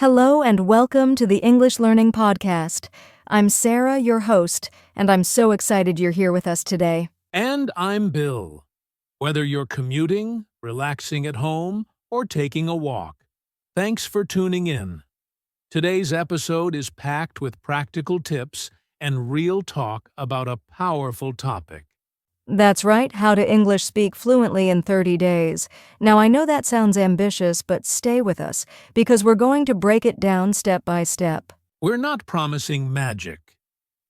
Hello and welcome to the English Learning Podcast. I'm Sarah, your host, and I'm so excited you're here with us today. And I'm Bill. Whether you're commuting, relaxing at home, or taking a walk, thanks for tuning in. Today's episode is packed with practical tips and real talk about a powerful topic. That's right, how to English speak fluently in 30 days. Now, I know that sounds ambitious, but stay with us, because we're going to break it down step by step. We're not promising magic,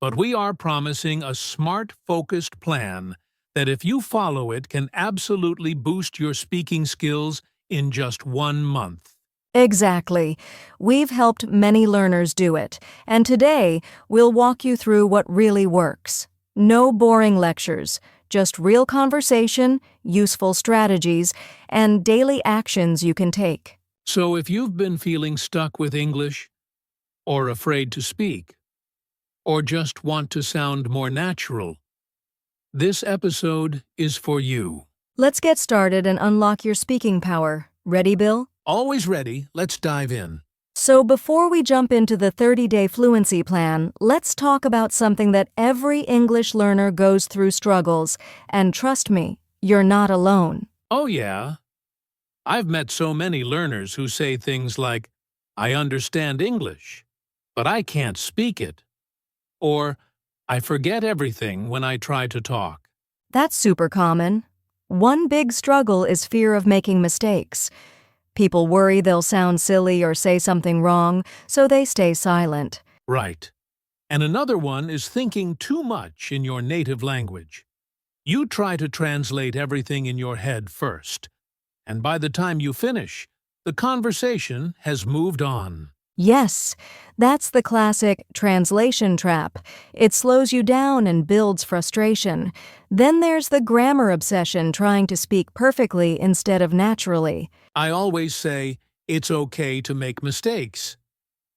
but we are promising a smart, focused plan that if you follow it can absolutely boost your speaking skills in just 1 month. Exactly. We've helped many learners do it, and today we'll walk you through what really works. No boring lectures, just real conversation, useful strategies, and daily actions you can take. So if you've been feeling stuck with English, or afraid to speak, or just want to sound more natural, this episode is for you. Let's get started and unlock your speaking power. Ready, Bill? Always ready, let's dive in. So before we jump into the 30-day fluency plan, let's talk about something that every English learner goes through struggles, and trust me, you're not alone. Oh yeah? I've met so many learners who say things like, I understand English, but I can't speak it. Or, I forget everything when I try to talk. That's super common. One big struggle is fear of making mistakes. People worry they'll sound silly or say something wrong, so they stay silent. Right. And another one is thinking too much in your native language. You try to translate everything in your head first, and by the time you finish, the conversation has moved on. Yes, that's the classic translation trap. It slows you down and builds frustration. Then there's the grammar obsession, trying to speak perfectly instead of naturally. I always say, it's okay to make mistakes.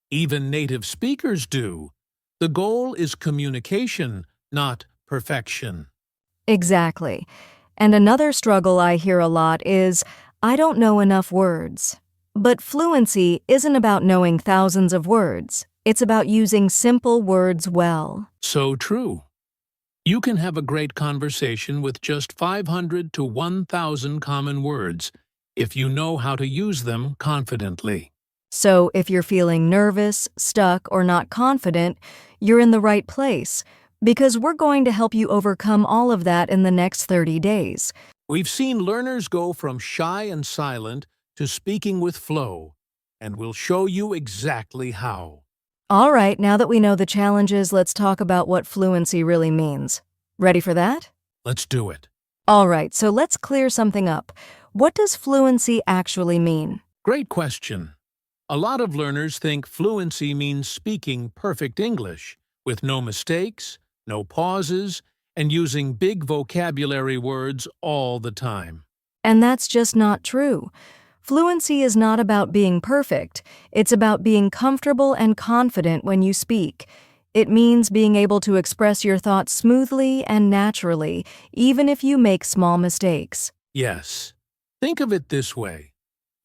Even native speakers do. The goal is communication, not perfection. Exactly. And another struggle I hear a lot is, I don't know enough words. But fluency isn't about knowing thousands of words. It's about using simple words well. So true. You can have a great conversation with just 500 to 1,000 common words if you know how to use them confidently. So if you're feeling nervous, stuck, or not confident, you're in the right place, because we're going to help you overcome all of that in the next 30 days. We've seen learners go from shy and silent to speaking with flow, and we'll show you exactly how. All right, now that we know the challenges, let's talk about what fluency really means. Ready for that? Let's do it. All right, so let's clear something up. What does fluency actually mean? Great question. A lot of learners think fluency means speaking perfect English, with no mistakes, no pauses, and using big vocabulary words all the time. And that's just not true. Fluency is not about being perfect. It's about being comfortable and confident when you speak. It means being able to express your thoughts smoothly and naturally, even if you make small mistakes. Yes. Think of it this way.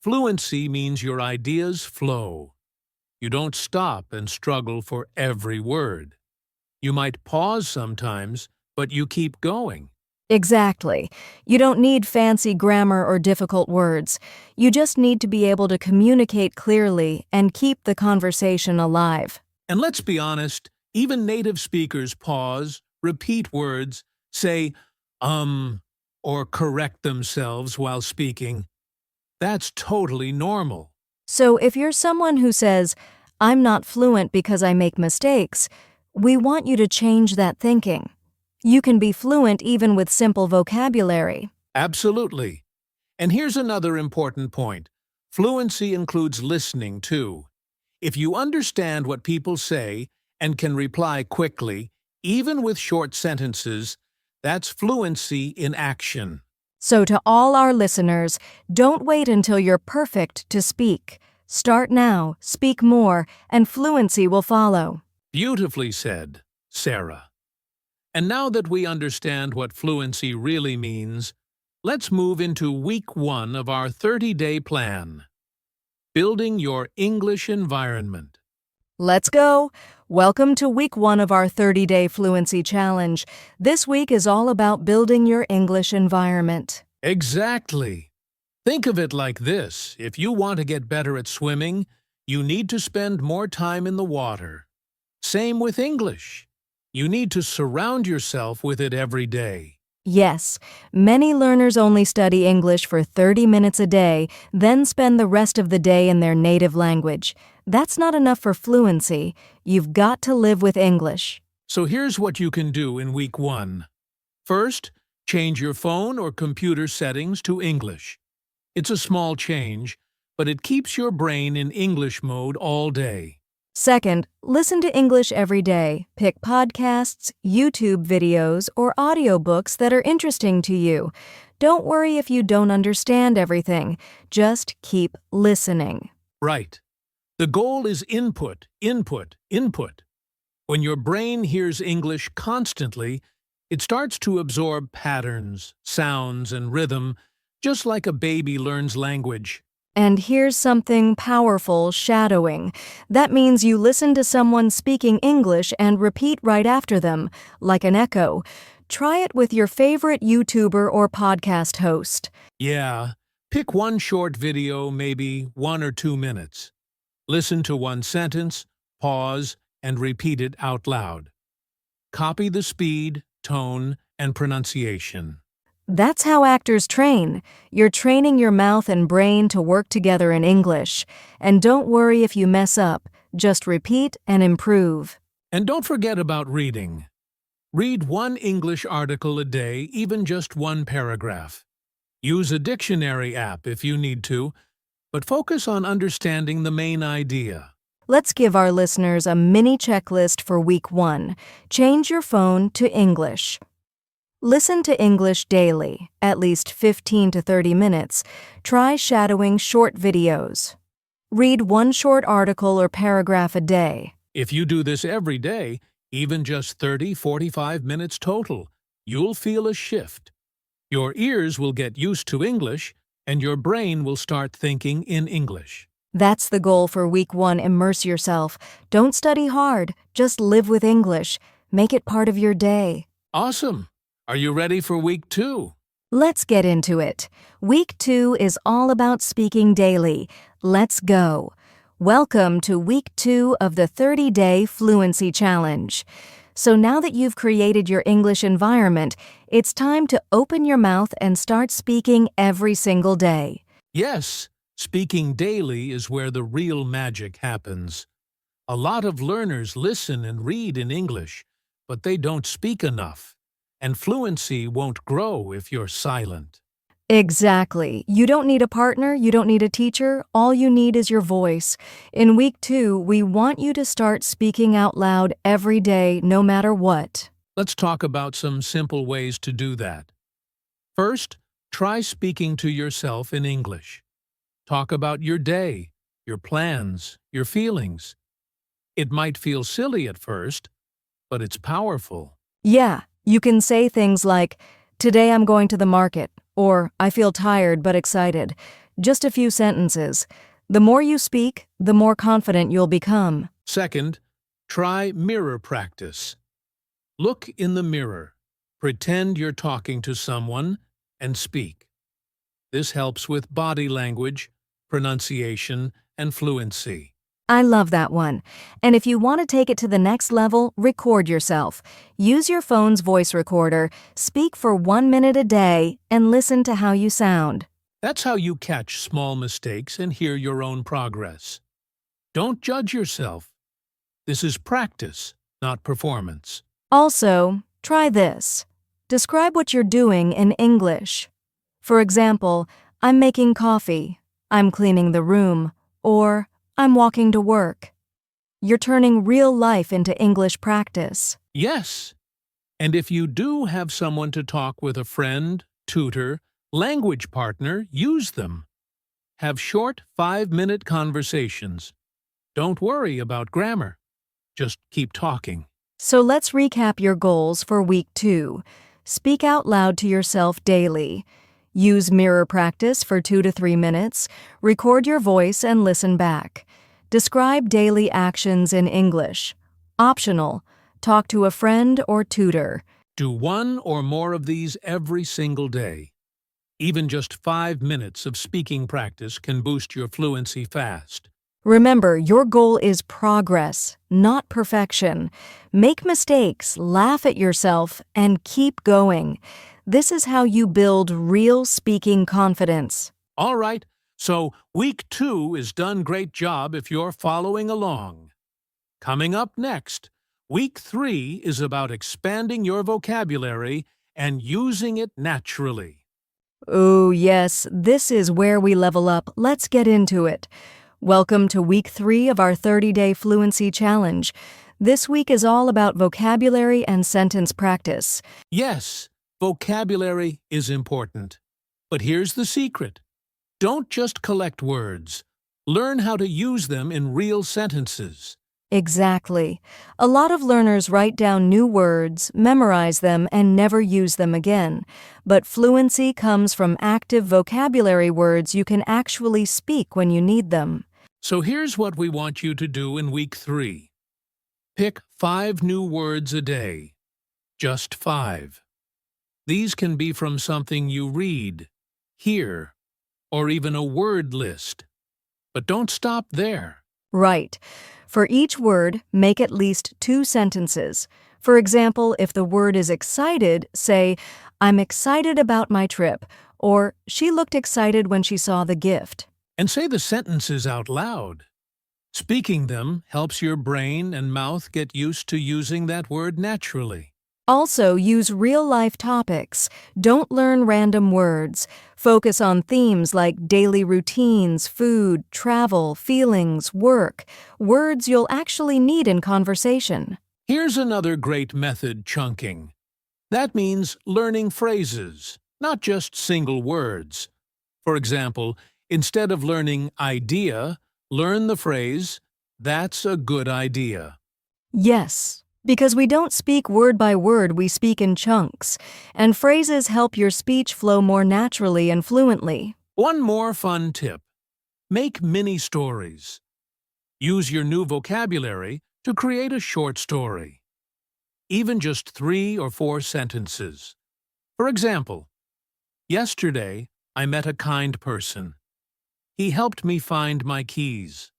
Fluency means your ideas flow. You don't stop and struggle for every word. You might pause sometimes, but you keep going. Exactly. You don't need fancy grammar or difficult words. You just need to be able to communicate clearly and keep the conversation alive. And let's be honest, even native speakers pause, repeat words, say, or correct themselves while speaking. That's totally normal. So if you're someone who says, I'm not fluent because I make mistakes, we want you to change that thinking. You can be fluent even with simple vocabulary. Absolutely. And here's another important point. Fluency includes listening, too. If you understand what people say and can reply quickly, even with short sentences, that's fluency in action. So to all our listeners, don't wait until you're perfect to speak. Start now, speak more, and fluency will follow. Beautifully said, Sarah. And now that we understand what fluency really means, let's move into week 1 of our 30-day plan. Building your English environment. Let's go! Welcome to week 1 of our 30-day fluency challenge. This week is all about building your English environment. Exactly. Think of it like this. If you want to get better at swimming, you need to spend more time in the water. Same with English. You need to surround yourself with it every day. Yes, many learners only study English for 30 minutes a day, then spend the rest of the day in their native language. That's not enough for fluency. You've got to live with English. So here's what you can do in week 1. First, change your phone or computer settings to English. It's a small change, but it keeps your brain in English mode all day. Second, listen to English every day. Pick podcasts, YouTube videos, or audiobooks that are interesting to you. Don't worry if you don't understand everything. Just keep listening. Right. The goal is input, input, input. When your brain hears English constantly, it starts to absorb patterns, sounds, and rhythm, just like a baby learns language. And here's something powerful, shadowing. That means you listen to someone speaking English and repeat right after them, like an echo. Try it with your favorite YouTuber or podcast host. Yeah, pick one short video, maybe 1 or 2 minutes. Listen to one sentence, pause, and repeat it out loud. Copy the speed, tone, and pronunciation. That's how actors train. You're training your mouth and brain to work together in English. And don't worry if you mess up. Just repeat and improve. And don't forget about reading. Read one English article a day, even just one paragraph. Use a dictionary app if you need to, but focus on understanding the main idea. Let's give our listeners a mini checklist for week 1. Change your phone to English. Listen to English daily, at least 15 to 30 minutes. Try shadowing short videos. Read one short article or paragraph a day. If you do this every day, even just 30-45 minutes total, you'll feel a shift. Your ears will get used to English, and your brain will start thinking in English. That's the goal for week 1. Immerse yourself. Don't study hard. Just live with English. Make it part of your day. Awesome! Are you ready for week 2? Let's get into it. Week 2 is all about speaking daily. Let's go. Welcome to week 2 of the 30-day fluency challenge. So now that you've created your English environment, it's time to open your mouth and start speaking every single day. Yes, speaking daily is where the real magic happens. A lot of learners listen and read in English, but they don't speak enough. And fluency won't grow if you're silent. Exactly. You don't need a partner, you don't need a teacher, all you need is your voice. In week 2, we want you to start speaking out loud every day, no matter what. Let's talk about some simple ways to do that. First, try speaking to yourself in English. Talk about your day, your plans, your feelings. It might feel silly at first, but it's powerful. Yeah, you can say things like, "Today I'm going to the market," or "I feel tired but excited." Just a few sentences. The more you speak, the more confident you'll become. Second, try mirror practice. Look in the mirror. Pretend you're talking to someone and speak. This helps with body language, pronunciation, and fluency. I love that one. And if you want to take it to the next level, record yourself. Use your phone's voice recorder, speak for 1 minute a day, and listen to how you sound. That's how you catch small mistakes and hear your own progress. Don't judge yourself. This is practice, not performance. Also, try this. Describe what you're doing in English. For example, "I'm making coffee," "I'm cleaning the room," or "I'm walking to work." You're turning real life into English practice. Yes. And if you do have someone to talk with, a friend, tutor, language partner, use them. Have short 5-minute conversations. Don't worry about grammar. Just keep talking. So let's recap your goals for week 2. Speak out loud to yourself daily. Use mirror practice for 2 to 3 minutes. Record your voice and listen back. Describe daily actions in English. Optional. Talk to a friend or tutor. Do one or more of these every single day. Even just 5 minutes of speaking practice can boost your fluency fast. Remember, your goal is progress, not perfection. Make mistakes, laugh at yourself, and keep going. This is how you build real speaking confidence. All right, so week 2 is done. Great job if you're following along. Coming up next, week 3 is about expanding your vocabulary and using it naturally. Oh, yes, this is where we level up. Let's get into it. Welcome to week 3 of our 30-day fluency challenge. This week is all about vocabulary and sentence practice. Yes, vocabulary is important. But here's the secret. Don't just collect words. Learn how to use them in real sentences. Exactly. A lot of learners write down new words, memorize them, and never use them again. But fluency comes from active vocabulary words you can actually speak when you need them. So here's what we want you to do in week 3. Pick 5 new words a day. Just 5. These can be from something you read, hear, or even a word list. But don't stop there. Right. For each word, make at least 2 sentences. For example, if the word is excited, say, "I'm excited about my trip," or "She looked excited when she saw the gift." And say the sentences out loud. Speaking them helps your brain and mouth get used to using that word naturally. Also, use real-life topics. Don't learn random words. Focus on themes like daily routines, food, travel, feelings, work, words you'll actually need in conversation. Here's another great method: chunking. That means learning phrases, not just single words. For example, instead of learning idea, learn the phrase, "That's a good idea." Yes, because we don't speak word by word, we speak in chunks, and phrases help your speech flow more naturally and fluently. One more fun tip. Make mini stories. Use your new vocabulary to create a short story. Even just 3 or 4 sentences. For example, yesterday I met a kind person. He helped me find my keys.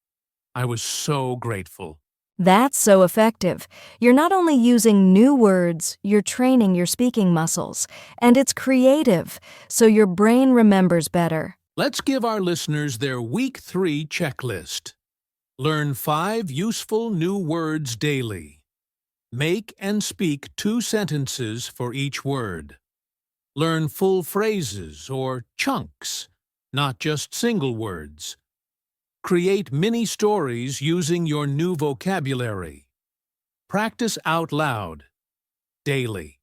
I was so grateful. That's so effective. You're not only using new words, you're training your speaking muscles. And it's creative, so your brain remembers better. Let's give our listeners their week 3 checklist. Learn 5 useful new words daily. Make and speak 2 sentences for each word. Learn full phrases or chunks, not just single words. Create mini stories using your new vocabulary. Practice out loud daily.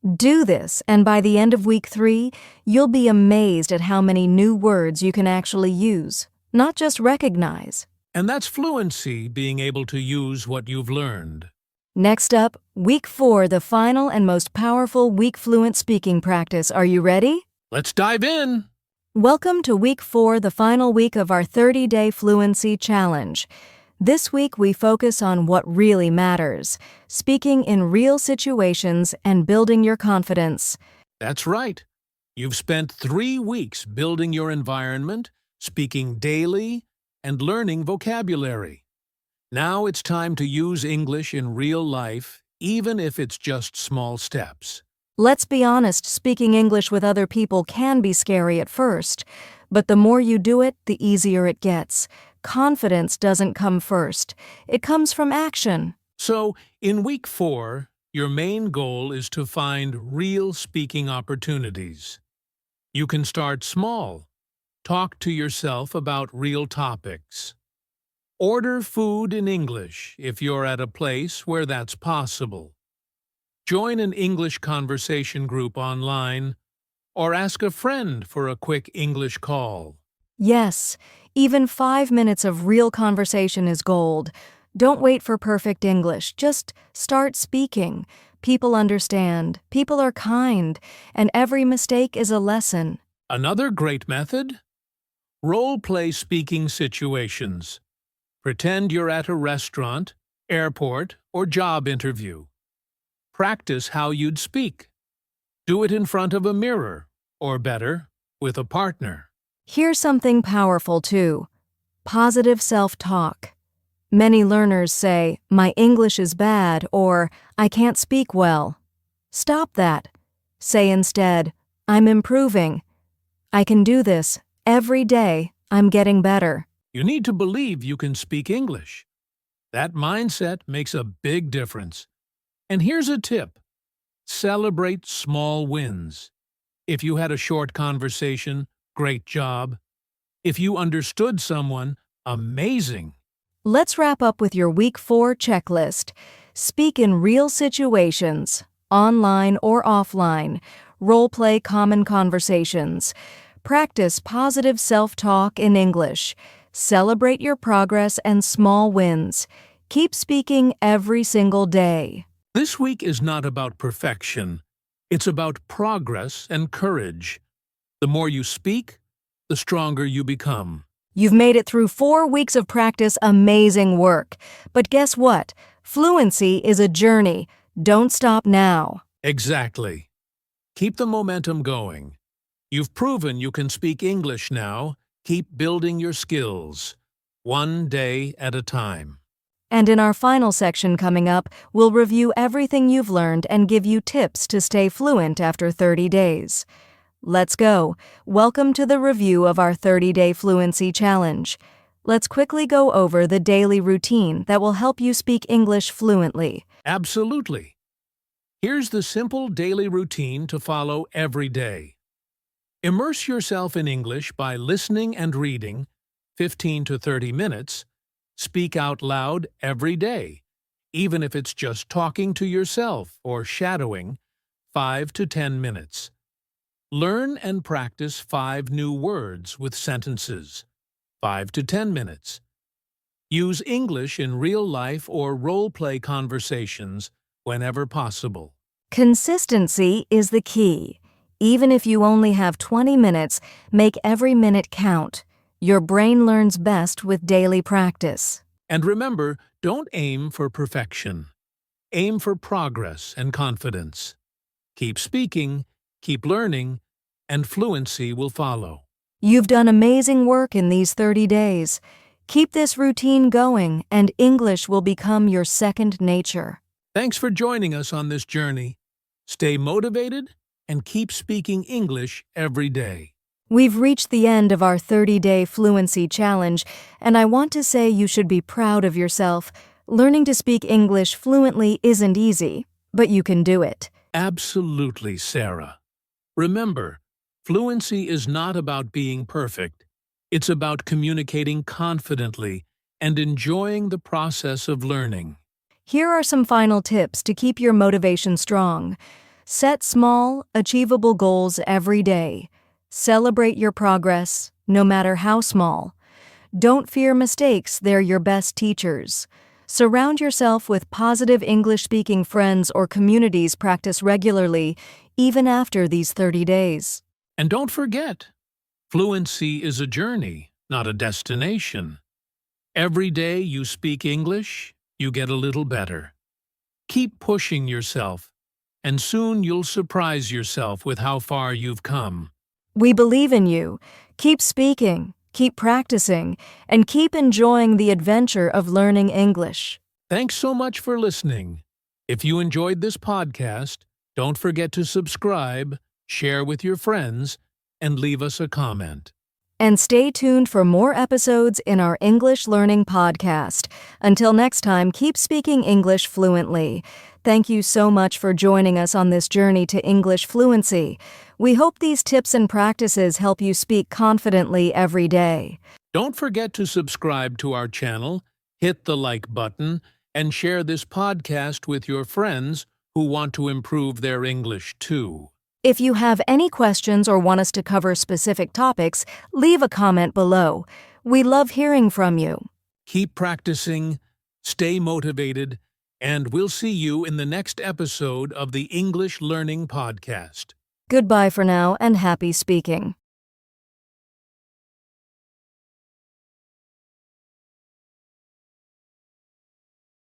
Do this, and by the end of week 3, you'll be amazed at how many new words you can actually use, not just recognize. And that's fluency, being able to use what you've learned. Next up, week 4, the final and most powerful week fluent speaking practice. Are you ready? Let's dive in. Welcome to week 4, the final week of our 30-day fluency challenge. This week we focus on what really matters, speaking in real situations and building your confidence. That's right. You've spent 3 weeks building your environment, speaking daily, and learning vocabulary. Now it's time to use English in real life, even if it's just small steps. Let's be honest, speaking English with other people can be scary at first, but the more you do it, the easier it gets. Confidence doesn't come first. It comes from action. So, in week 4, your main goal is to find real speaking opportunities. You can start small. Talk to yourself about real topics. Order food in English if you're at a place where that's possible. Join an English conversation group online, or ask a friend for a quick English call. Yes, even 5 minutes of real conversation is gold. Don't wait for perfect English. Just start speaking. People understand, people are kind, and every mistake is a lesson. Another great method? Role-play speaking situations. Pretend you're at a restaurant, airport, or job interview. Practice how you'd speak. Do it in front of a mirror, or better, with a partner. Here's something powerful too. Positive self-talk. Many learners say, "My English is bad," or "I can't speak well." Stop that. Say instead, "I'm improving. I can do this. Every day, I'm getting better." You need to believe you can speak English. That mindset makes a big difference. And here's a tip. Celebrate small wins. If you had a short conversation, great job. If you understood someone, amazing. Let's wrap up with your Week 4 checklist. Speak in real situations, online or offline. Role-play common conversations. Practice positive self-talk in English. Celebrate your progress and small wins. Keep speaking every single day. This week is not about perfection. It's about progress and courage. The more you speak, the stronger you become. You've made it through 4 weeks of practice. Amazing work. But guess what? Fluency is a journey. Don't stop now. Exactly. Keep the momentum going. You've proven you can speak English now. Keep building your skills, one day at a time. And in our final section coming up, we'll review everything you've learned and give you tips to stay fluent after 30 days. Let's go. Welcome to the review of our 30-day fluency challenge. Let's quickly go over the daily routine that will help you speak English fluently. Absolutely. Here's the simple daily routine to follow every day. Immerse yourself in English by listening and reading, 15 to 30 minutes. Speak out loud every day, even if it's just talking to yourself or shadowing, 5 to 10 minutes. Learn and practice 5 new words with sentences, 5 to 10 minutes. Use English in real life or role-play conversations whenever possible. Consistency is the key. Even if you only have 20 minutes, make every minute count. Your brain learns best with daily practice. And remember, don't aim for perfection. Aim for progress and confidence. Keep speaking, keep learning, and fluency will follow. You've done amazing work in these 30 days. Keep this routine going, and English will become your second nature. Thanks for joining us on this journey. Stay motivated and keep speaking English every day. We've reached the end of our 30-day fluency challenge, and I want to say you should be proud of yourself. Learning to speak English fluently isn't easy, but you can do it. Absolutely, Sarah. Remember, fluency is not about being perfect. It's about communicating confidently and enjoying the process of learning. Here are some final tips to keep your motivation strong. Set small, achievable goals every day. Celebrate your progress, no matter how small. Don't fear mistakes, they're your best teachers. Surround yourself with positive English-speaking friends or communities. Practice regularly, even after these 30 days. And don't forget, fluency is a journey, not a destination. Every day you speak English, you get a little better. Keep pushing yourself, and soon you'll surprise yourself with how far you've come. We believe in you. Keep speaking, keep practicing, and keep enjoying the adventure of learning English. Thanks so much for listening. If you enjoyed this podcast, don't forget to subscribe, share with your friends, and leave us a comment. And stay tuned for more episodes in our English Learning Podcast. Until next time, keep speaking English fluently. Thank you so much for joining us on this journey to English fluency. We hope these tips and practices help you speak confidently every day. Don't forget to subscribe to our channel, hit the like button, and share this podcast with your friends who want to improve their English too. If you have any questions or want us to cover specific topics, leave a comment below. We love hearing from you. Keep practicing, stay motivated, and we'll see you in the next episode of the English Learning Podcast. Goodbye for now and happy speaking.